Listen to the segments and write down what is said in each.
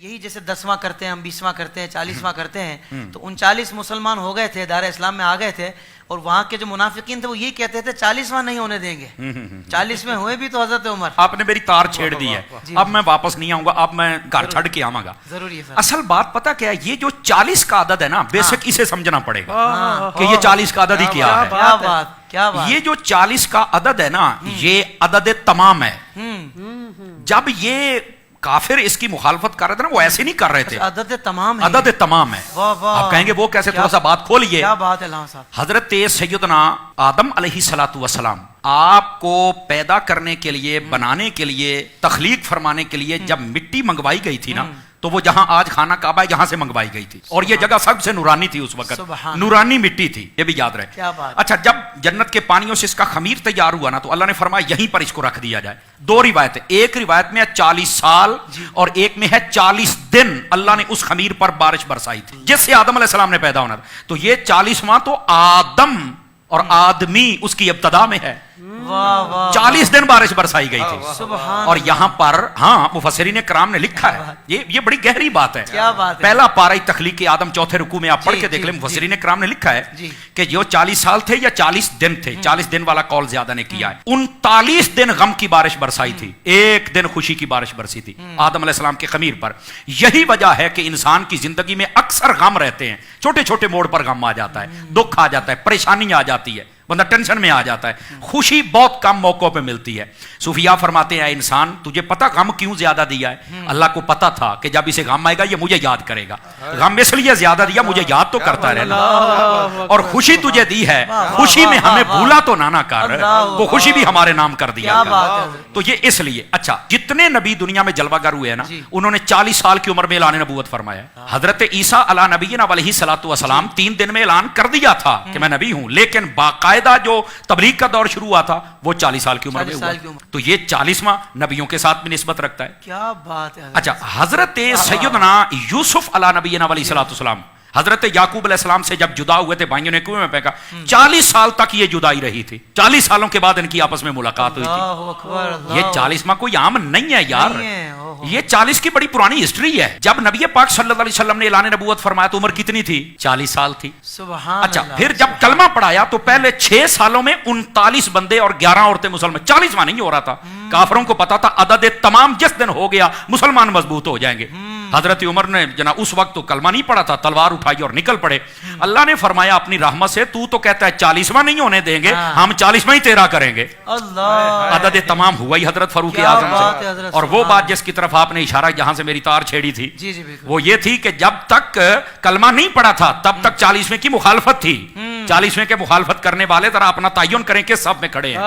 یہی جیسے 10واں کرتے ہیں ہم 20واں کرتے ہیں 40واں کرتے ہیں تو 39 مسلمان ہو گئے تھے دار اسلام میں آ گئے تھے اور وہاں کے جو منافقین تھے وہ یہ کہتے تھے 40واں نہیں ہونے دیں گے 40 میں ہوئے بھی تو حضرت عمر آپ نے میری تار چھیڑ دی ہے اب میں واپس نہیں آؤں گا اب میں گھر چھڑ کے آؤں گا ضروری ہے اصل بات پتہ کیا ہے یہ جو 40 کا عدد ہے نا بیسک اسے سمجھنا پڑے گا کہ یہ 40 کا عدد ہی کیا ہے کیا بات یہ جو 40 کا عدد ہے نا یہ عدد تمام ہے جب یہ کافر اس کی مخالفت کر رہے تھے نا وہ ایسے نہیں کر رہے تھے عدد تمام ہے عدد تمام ہے آپ کہیں گے وہ کیسے تھوڑا سا بات کھولیے کیا بات ہے علامہ صاحب حضرت سیدنا آدم علیہ السلام آپ کو پیدا کرنے کے لیے بنانے کے لیے تخلیق فرمانے کے لیے جب مٹی منگوائی گئی تھی نا تو وہ جہاں آج خانہ کعبہ ہے یہاں سے منگوائی گئی تھی اور یہ جگہ سب سے نورانی تھی اس وقت نورانی مٹی تھی یہ بھی یاد رہے اچھا جب جنت کے پانیوں سے اس کا خمیر تیار ہوا نا تو اللہ نے فرمایا یہیں پر اس کو رکھ دیا جائے دو روایتیں ایک روایت میں ہے 40 سال اور ایک میں ہے 40 دن اللہ نے اس خمیر پر بارش برسائی تھی جس سے آدم علیہ السلام نے پیدا ہونا تھا تو یہ 40واں تو آدم اور آدمی اس کی ابتدا میں ہے 40 دن بارش برسائی گئی تھی اور یہاں پر ہاں مفسرین کرام نے لکھا ہے یہ بڑی گہری بات ہے پہلا پارہ تخلیق آدم چوتھے رکوع میں آپ پڑھ کے دیکھ لیں مفسرین کرام نے لکھا ہے کہ جو 40 سال تھے یا 40 دن تھے 40 دن والا قول زیادہ نے کیا ہے 39 دن غم کی بارش برسائی تھی ایک دن خوشی کی بارش برسی تھی آدم علیہ السلام کے خمیر پر یہی وجہ ہے کہ انسان کی زندگی میں اکثر غم رہتے ہیں چھوٹے چھوٹے موڑ پر غم آ جاتا ہے دکھ آ جاتا ہے پریشانی آ جاتی ہے بندہ ٹینشن میں آ جاتا ہے خوشی بہت کم موقعوں پہ ملتی ہے صوفیاء فرماتے ہیں انسان تجھے پتہ غم کیوں زیادہ دیا ہے اللہ کو پتہ تھا کہ جب اسے غم آئے گا یہ مجھے یاد کرے گا غم اس لیے زیادہ دیا مجھے یاد تو کرتا رہنا اور خوشی تجھے دی ہے خوشی میں ہمیں بھولا تو نہ کر وہ خوشی بھی ہمارے نام کر دیا تو یہ اس لیے اچھا جتنے نبی دنیا میں جلوہ گر ہوئے ہیں نا انہوں نے 40 سال کی عمر میں اعلان نبوت فرمایا حضرت عیسیٰ علیہ نبینا علیہ السلام 3 دن میں اعلان کر دیا تھا کہ میں نبی ہوں لیکن باقاعدہ جو تبلیغ کا دور شروع ہوا تھا وہ 40 سال کی عمر میں ہوا تو یہ 40واں نبیوں کے ساتھ بھی نسبت رکھتا ہے کیا بات ہے اچھا حضرت سیدنا یوسف علیہ نبینا علیہ السلام حضرت یعقوب علیہ السلام سے جب جدا ہوئے تھے بھائیوں نے کنویں میں پھینکا 40 سال تک یہ جدائی رہی تھی 40 سالوں کے بعد ان کی آپس میں ملاقات ہوئی تھی یہ 40واں کوئی عام نہیں ہے یار یہ 40 کی بڑی پرانی ہسٹری ہے جب نبی پاک صلی اللہ علیہ وسلم نے اعلان نبوت فرمایا تو عمر کتنی تھی 40 سال تھی اچھا پھر جب کلمہ پڑھایا تو پہلے 6 سالوں میں 39 بندے اور 11 عورتیں مسلمان 40واں نہیں ہو رہا تھا کافروں کو پتا تھا عدد تمام جس دن ہو گیا مسلمان مضبوط ہو جائیں گے حضرت عمر نے جناب اس وقت تو کلمہ نہیں پڑھا تھا تلوار اٹھائی اور نکل پڑے اللہ نے فرمایا اپنی رحمت سے تو کہتا ہے 40واں نہیں ہونے دیں گے ہم 40واں ہی تیرا کریں گے عدد تمام ہوا ہی حضرت فاروق اعظم سے اور وہ بات جس کی طرف آپ نے اشارہ جہاں سے میری تار چھیڑی تھی وہ یہ تھی کہ جب تک کلمہ نہیں پڑھا تھا تب تک 40ویں کی مخالفت تھی 40ویں کے مخالفت کرنے والے ذرا اپنا تعین کریں کہ سب میں کھڑے ہیں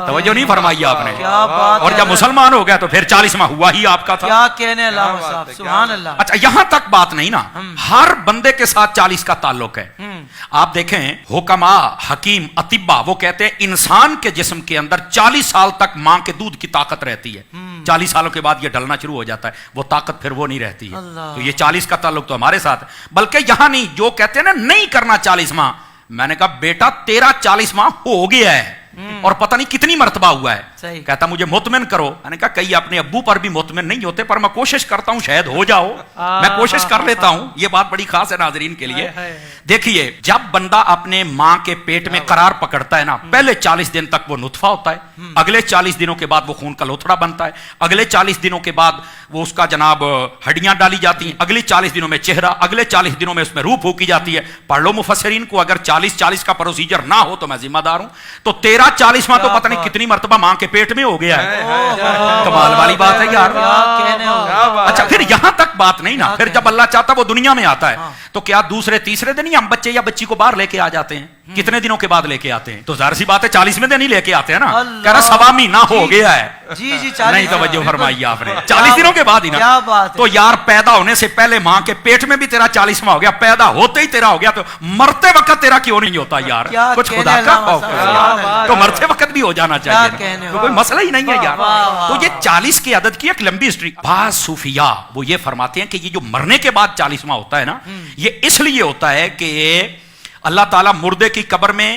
توجہ نہیں فرمائی آپ نے اور جب مسلمان ہو گیا تو پھر 40واں ہوا ہی آپ کا تھا اچھا یہاں تک بات نہیں نا ہر بندے کے ساتھ 40 کا تعلق ہے آپ دیکھیں حکما حکیم اطباء وہ کہتے ہیں انسان کے جسم کے اندر 40 سال تک ماں کے دودھ کی طاقت رہتی ہے 40 سالوں کے بعد یہ ڈلنا شروع ہو جاتا ہے وہ طاقت پھر وہ نہیں رہتی ہے تو یہ 40 کا تعلق تو ہمارے ساتھ بلکہ یہاں نہیں جو کہتے ہیں نا نہیں کرنا 40واں میں نے کہا بیٹا تیرا 40واں ہو گیا ہے اور پتہ نہیں کتنی مرتبہ ہوا ہے کہتا مجھے مطمئن کرو میں نے کہا کئی اپنے ابو پر بھی مطمئن نہیں ہوتے پر میں کوشش کرتا ہوں شاید ہو جاؤ میں کوشش کر لیتا ہوں یہ بات بڑی خاص ہے ناظرین کے لیے دیکھیے جب بندہ اپنے ماں کے پیٹ میں قرار پکڑتا ہے نا پہلے 40 دن تک وہ نطفہ ہوتا ہے اگلے 40 دنوں کے بعد وہ خون کا لوتھڑا بنتا ہے اگلے 40 دنوں کے بعد وہ اس کا جناب ہڈیاں ڈالی جاتی ہیں اگلے 40 دنوں میں چہرہ اگلے 40 دنوں میں اس میں روح پھونکی جاتی ہے پڑھ لو مفسرین کو اگر 40 کا پروسیجر نہ ہو تو میں ذمہ دار ہوں تو 40واں تو پتہ نہیں کتنی مرتبہ ماں کے پیٹ میں ہو گیا ہے کمال والی بات ہے یار اچھا پھر یہاں تک بات نہیں نا پھر جب اللہ چاہتا وہ دنیا میں آتا ہے تو کیا دوسرے تیسرے دن ہی ہم بچے یا بچی کو باہر لے کے آ جاتے ہیں کتنے دنوں کے بعد لے کے آتے ہیں تو ظاہر سی بات ہے 40ویں دن ہی لے کے آتے ہیں نا کہہ رہا سوا مہینہ ہو گیا ہے نہیں توجہ فرمائی آپ نے 40 دنوں کے بعد ہی نا تو یار پیدا ہونے سے پہلے ماں کے پیٹ میں بھی تیرا 40واں ہو گیا پیدا ہوتے ہی تیرا ہو گیا تو مرتے وقت تیرا کیوں نہیں ہوتا یار کچھ خدا کا خوف ہے تو مرتے وقت بھی ہو جانا چاہیے تو کوئی مسئلہ ہی نہیں ہے یار تو یہ 40 کی عدد کی ایک لمبی ہسٹری بعض صوفیاء وہ یہ فرماتے ہیں کہ یہ جو مرنے کے بعد 40واں ہوتا ہے نا یہ اس لیے ہوتا ہے کہ اللہ تعالیٰ مردے کی قبر میں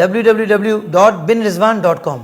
www.binrizwan.com।